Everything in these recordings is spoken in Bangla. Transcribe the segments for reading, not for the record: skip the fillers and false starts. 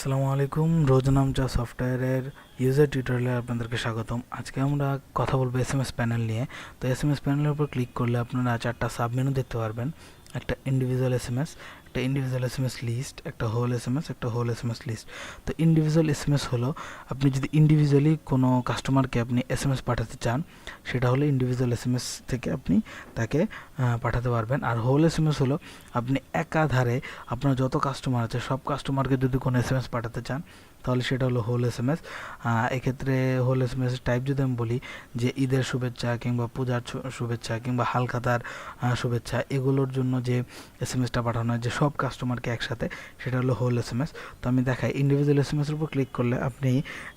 আসসালামু আলাইকুম। RojNamCha সফটওয়্যারের ইউজার টিউটোরিয়ালে আপনাদেরকে স্বাগতম। আজকে আমরা কথা বলবো এসএমএস প্যানেল নিয়ে। তো এসএমএস প্যানেলের উপর ক্লিক করলে আপনারা চারটা সাব মেনু দেখতে পারবেন। একটা ইন্ডিভিজুয়াল এসএমএস, একটা ইন্ডিভিজুয়াল এসএমএস লিস্ট, একটা হোল এসএমএস, একটা হোল এসএমএস লিস্ট। তো ইন্ডিভিজুয়াল এসএমএস হলো আপনি যদি ইন্ডিভিজুয়ালি কোনো কাস্টমারকে আপনি এসএমএস পাঠাতে চান, সেটা হলো ইন্ডিভিজুয়াল এসএমএস থেকে আপনি তাকে পাঠাতে পারবেন। আর হোল এসএমএস হলো আপনি একাধারে আপনার যত কাস্টমার আছে সব কাস্টমারকে যদি কোনো এসএমএস পাঠাতে চান, তাহলে সেটা হলো হোল এসএমএস। এক্ষেত্রে হোল এসএমএস টাইপ যদি আমি বলি যে ঈদের শুভেচ্ছা কিংবা পূজার শুভেচ্ছা কিংবা হালখাতার শুভেচ্ছা, এগুলোর জন্য যে এসএমএসটা পাঠানো হয় যে সব কাস্টমারকে একসাথে, সেটা হলো হোল এসএমএস। তো আমি দেখাই, ইন্ডিভিজুয়াল এসএমএসের উপর ক্লিক করলে আপনি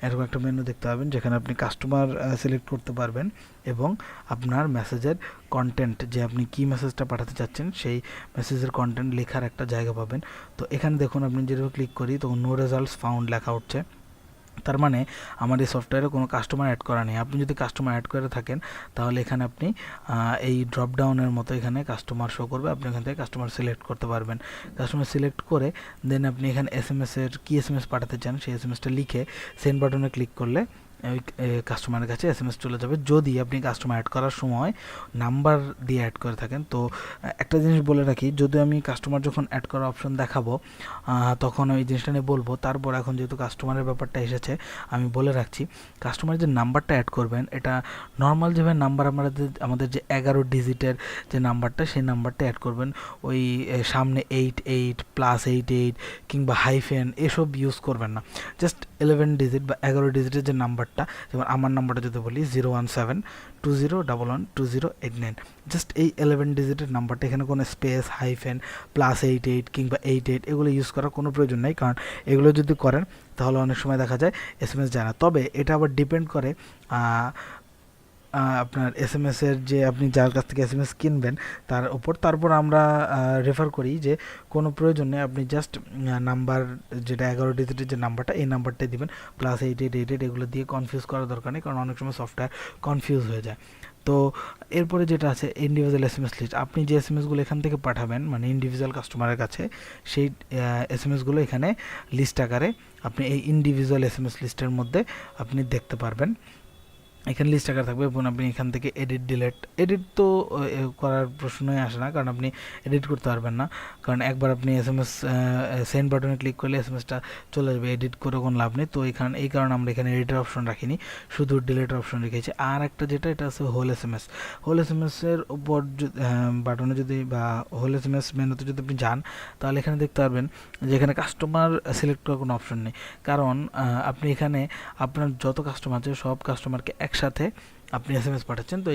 এরকম একটা মেনু দেখতে পাবেন যেখানে আপনি কাস্টমার সিলেক্ট করতে পারবেন এবং আপনার মেসেজের কন্টেন্ট, যে আপনি কী মেসেজটা পাঠাতে চাচ্ছেন সেই মেসেজের কন্টেন্ট লেখার একটা জায়গা পাবেন। তো এখানে দেখুন, আপনি যেভাবে ক্লিক করি তখন নো রেজাল্টস ফাউন্ড লেখা উঠছে। তার মানে আমার এই সফটওয়্যারে কোনো কাস্টমার অ্যাড করা নেই। আপনি যদি কাস্টমার অ্যাড করে থাকেন তাহলে এখানে আপনি এই ড্রপ ডাউনের মতো এখানে কাস্টমার শো করবে, আপনি এখান থেকে কাস্টমার সিলেক্ট করতে পারবেন। কাস্টমার সিলেক্ট করে দেন আপনি এখানে এসএমএসের কী এসএমএস পাঠাতে চান সেই এসএমএসটা লিখে সেন্ড বাটনে ক্লিক করলে ওই কাস্টমারের কাছে এসএমএস চলে যাবে। যদি আপনি কাস্টমার অ্যাড করার সময় নাম্বার দিয়ে অ্যাড করে থাকেন। তো একটা জিনিস বলে রাখি, যদি আমি কাস্টমার যখন অ্যাড করার অপশন দেখাবো তখন ওই জিনিসটা নিয়ে বলবো। তারপর এখন যেহেতু কাস্টমারের ব্যাপারটা এসেছে, আমি বলে রাখছি, কাস্টমারের যে নাম্বারটা অ্যাড করবেন এটা নর্মাল যেভাবে নাম্বার আমাদের যে 11 ডিজিটের যে নাম্বারটা, সেই নাম্বারটা অ্যাড করবেন। ওই সামনে 88+88 কিংবা হাইফেন এসব ইউজ করবেন না। জাস্ট 11 ডিজিট বা 11 ডিজিটের যে নাম্বারটা, যেমন আমার নাম্বারটা যদি বলি 01720112089, জাস্ট এই 11 ডিজিটের নাম্বারটা, এখানে কোনো স্পেস, হাইফেন, +88 কিংবা 88 এগুলো ইউজ করার কোনো প্রয়োজন নেই। কারণ এগুলো যদি করেন তাহলে অনেক সময় দেখা যায় এসএমএস যায় না। তবে এটা আবার ডিপেন্ড করে আপনার এসএমএসের যে আপনি যার কাছ থেকে এসএমএস কিনবেন তার উপর। তারপর আমরা রেফার করি যে কোনো প্রয়োজন নেই, আপনি জাস্ট নাম্বার যেটা 11 ডিজিটের যে নাম্বারটা, এই নাম্বারটাই দিবেন। +8888 এগুলো দিয়ে কনফিউজ করার দরকার নেই, কারণ অনেক সময় সফটওয়্যার কনফিউজ হয়ে যায়। তো এরপরে যেটা আছে ইন্ডিভিজুয়াল এসএমএস লিস্ট, আপনি যে এসএমএসগুলো এখান থেকে পাঠাবেন মানে ইন্ডিভিজুয়াল কাস্টমারের কাছে, সেই এসএমএসগুলো এখানে লিস্ট আকারে আপনি এই ইন্ডিভিজুয়াল এসএমএস লিস্টের মধ্যে আপনি দেখতে পারবেন। এখানে লিস্ট আকার থাকবে এবং আপনি এখান থেকে এডিট তো করার প্রশ্নই আসে না, কারণ আপনি এডিট করতে পারবেন না। কারণ একবার আপনি এসএমএস সেন্ড বাটনে ক্লিক করলে এসএমএসটা চলে যাবে, এডিট করে কোনো লাভ নেই। তো এই কারণে আমরা এখানে এডিটের অপশন রাখিনি, শুধু ডিলিটের অপশন রেখেছি। আর একটা যেটা, এটা আছে হোল এসএমএস। হোল এসএমএসের উপর বাটনে যদি বা হোল এসএমএস মেনুতে যদি আপনি যান, তাহলে এখানে দেখতে পারবেন যে এখানে কাস্টমার সিলেক্ট করার কোনো অপশন নেই। কারণ আপনি এখানে আপনার যত কাস্টমার আছে সব কাস্টমারকে একসাথে আপনি এসএমএস পাঠাচ্ছেন। তো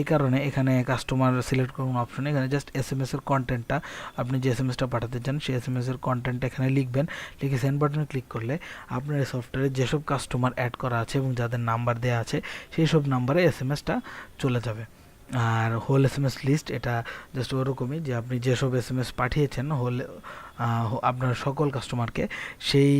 এই কারণে এখানে কাস্টমার সিলেক্ট করার কোনো অপশন নেই। এখানে জাস্ট এসএমএসের কন্টেন্টটা, আপনি যে এসএমএসটা পাঠাতে চান সেই এসএমএসের কন্টেন্টটা এখানে লিখবেন। লিখে সেন্ড বাটনে ক্লিক করলে আপনার এই সফটওয়্যারে যেসব কাস্টমার অ্যাড করা আছে এবং যাদের নাম্বার দেওয়া আছে সেই সব নাম্বারে এসএমএসটা চলে যাবে। আর হোল এসএমএস লিস্ট এটা জাস্ট ওরকমই, যে আপনি যেসব এসএমএস পাঠিয়েছেন আপনার সকল কাস্টমারকে, সেই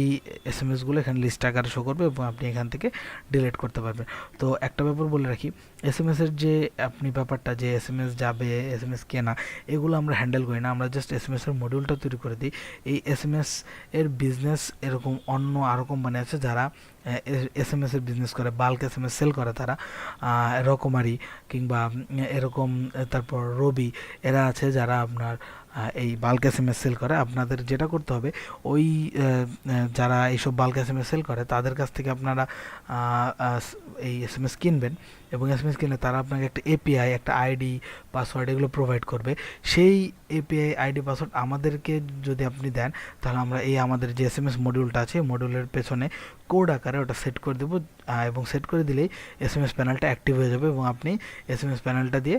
এসএমএসগুলো এখানে লিস্ট আকারে শো করবে এবং আপনি এখান থেকে ডিলিট করতে পারবেন। তো একটা ব্যাপার বলে রাখি, এসএমএসের যে আপনি ব্যাপারটা, যে এসএমএস যাবে, এসএমএস কেনা, এগুলো আমরা হ্যান্ডেল করি না। আমরা জাস্ট এসএমএসের মডিউলটা তৈরি করে দিই। এই এসএমএস এর বিজনেস এরকম অন্য আরও কোম্পানি আছে যারা এসএমএস এর বিজনেস করে, বাল্ক এসএমএস সেল করে তারা, রকমারি কিংবা এরকম, তারপর রবি, এরা আছে যারা আপনার এই বাল্ক এসএমএস সেল করে। আপনাদের যেটা করতে হবে, ওই যারা এইসব বাল্ক এসএমএস সেল করে তাদের কাছ থেকে আপনারা এই এসএমএস কিনবেন এবং এসএমএস কিনলে তারা আপনাকে একটা এপিআই, একটা আইডি, পাসওয়ার্ড এগুলো প্রোভাইড করবে। সেই এপিআই, আইডি, পাসওয়ার্ড আমাদেরকে যদি আপনি দেন, তাহলে আমরা এই আমাদের যে এসএমএস মডিউলটা আছে, মডিউলের পেছনে কোড আকারে ওটা সেট করে দেবো এবং সেট করে দিলেই এসএমএস প্যানেলটা অ্যাক্টিভ হয়ে যাবে এবং আপনি এসএমএস প্যানেলটা দিয়ে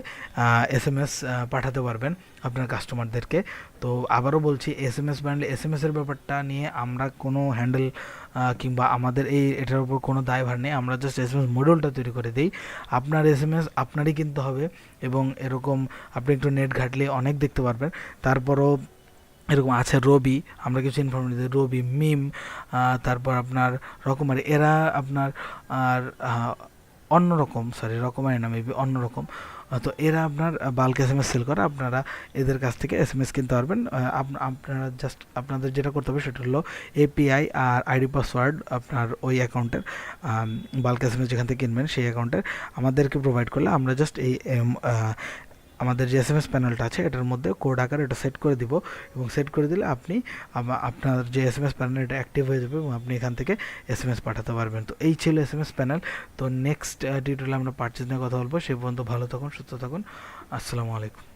এসএমএস পাঠাতে পারবেন আপনার কাস্টমারদেরকে। তো আবারও বলছি, এসএমএস প্যানেল, এসএমএসের ব্যাপারটা নিয়ে আমরা কোনো হ্যান্ডেল কিংবা আমাদের এটার উপর কোনো দায়ভার নেই। আমরা জাস্ট এসএমএস মডিউলটা তৈরি করে দিই। আপনার এসএমএস আপনারই কিনতে হবে এবং এরকম আপনি একটু নেট ঘাটলে অনেক দেখতে পারবেন। তারপরও এরকম আছে রবি, আমরা কিছু ইনফরমেশন দিই, রবি, মিম, তারপর আপনার রকমারি, এরা আপনার আর অন্যরকম, রকমারি না, মেবি অন্যরকম, তো এরা আপনার বাল্ক এসএমএস সেল করে, আপনারা এদের কাছ থেকে এসএমএস কিনতে পারবেন। আপনারা জাস্ট আপনাদের যেটা করতে হবে সেটা হলো এপিআই আর আইডি পাসওয়ার্ড আপনার ওই অ্যাকাউন্টের, বাল্ক এসএমএস যেখান থেকে কিনবেন সেই অ্যাকাউন্টের আমাদেরকে প্রোভাইড করলে আমরা জাস্ট এই আমাদের যে এসএমএস প্যানেলটা আছে এটার মধ্যে কোড আকার এটা সেট করে দিব, এবং সেট করে দিলে আপনি আপনার যে এসএমএস প্যানেল এটা অ্যাক্টিভ হয়ে যাবে এবং আপনি এখান থেকে এসএমএস পাঠাতে পারবেন। তো এই ছিল এসএমএস প্যানেল। তো নেক্সট টিউটোরিয়ালে আমরা পারচেজ নিয়ে কথা বলবো। সে পর্যন্ত ভালো থাকুন, সুস্থ থাকুন। আসসালামু আলাইকুম।